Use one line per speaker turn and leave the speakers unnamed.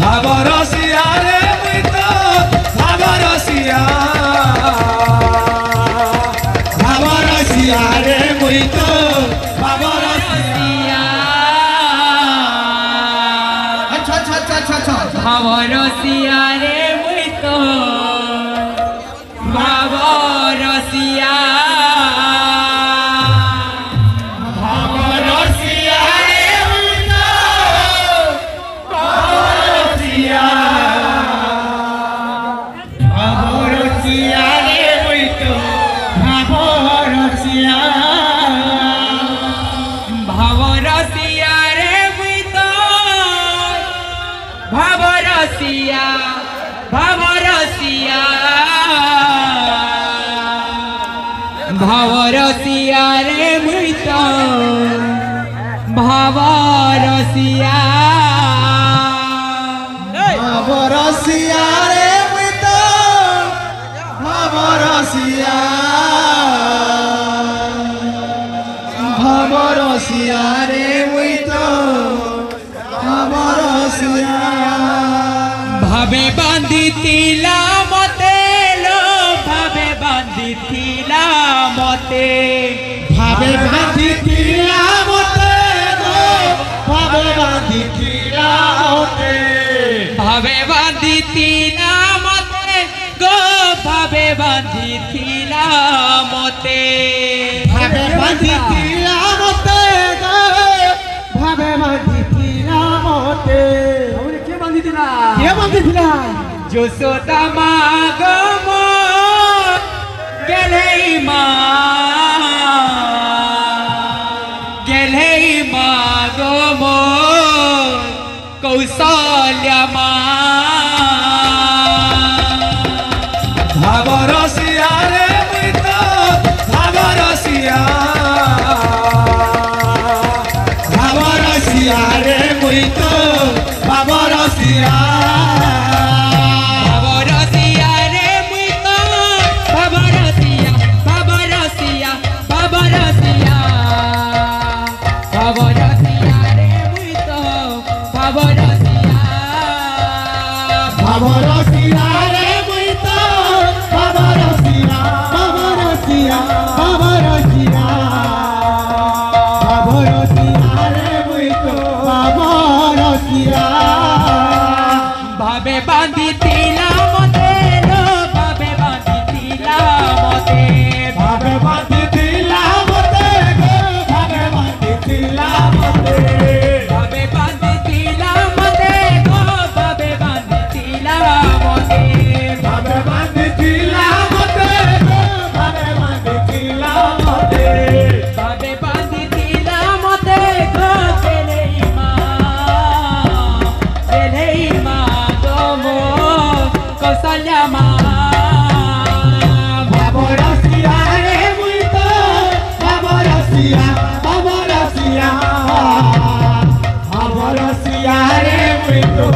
ভাবরসিয়া রে মুই তো ভাবরসিয়া ভাবরসিয়া রে মুই তো ভাবরসিয়া
अच्छा अच्छा अच्छा अच्छा अच्छा
ভাবরসিয়া রে মুই তো ভাবরসিয়া
ভাবরসিয়া রে মুই তো ভাবরসিয়া ভাবরসিয়া রে মুই তো ভাবরসিয়া
ভাবরসিয়া রে মুই তো ভাবরসিয়া ভাবরসিয়া ভাবরসিয়া রে মুই তো ভাবরসিয়া
ভাবরসিয়া রে মুই তো ভাবরসিয়া ভাবরসিয়া রে মুই তো ভাবরসিয়া
ভাবে বাঁধিছিলা মতে লো ভাবে বাঁধিছিলা মতে
ভাবে বাঁধিছিলা মতে গো ভাবে বাঁধিছিলা মতে
ভাবে বাঁধিছিলা মতে গো ভাবে বাঁধিছিলা মতে
ভাবে বাঁধিছিলা মতে গো ভাবে বাঁধিছিলা মতে কে বাঁধিছিলা কে বাঁধিছিলা
যশোদা মা গো মোর গেলেই মা গেলেই মা গো মোর কৌশল্যা মা
ভাবরসিয়া রে মুই তো ভাবরসিয়া ভাবরসিয়া রে মুই তো ভাবরসিয়া
ভাবরসিয়া রে মুই তো ভাবরসিয়া ভাবরসিয়া ভাবরসিয়া ভাবরসিয়া রে মুই তো ভাবরসিয়া
ভাবরসিয়া রে মুই তো ভাবরসিয়া ভাবরসিয়া ভাবরসিয়া ভাবরসিয়া রে মুই তো ভাবরসিয়া
ভাবে বাঁধিছিলা মতে লো ভাবে বাঁধিছিলা মতে
ভাবে বাঁধিছিলা মতে গো ভাবে বাঁধিছিলা মতে
ভাবে বাঁধিছিলা মতে গো ভাবে বাঁধিছিলা মতে
ভাবে বাঁধিছিলা মতে গো ভাবে বাঁধিছিলা মতে
ভাবে বাঁধিছিলা মতে গো গেলেই মা গো মোর কৌশল্যা মা
ভাবরসিয়া রে মুই তো ভাবরসিয়া ভাবরসিয়া ভাবরসিয়া রে মুই তো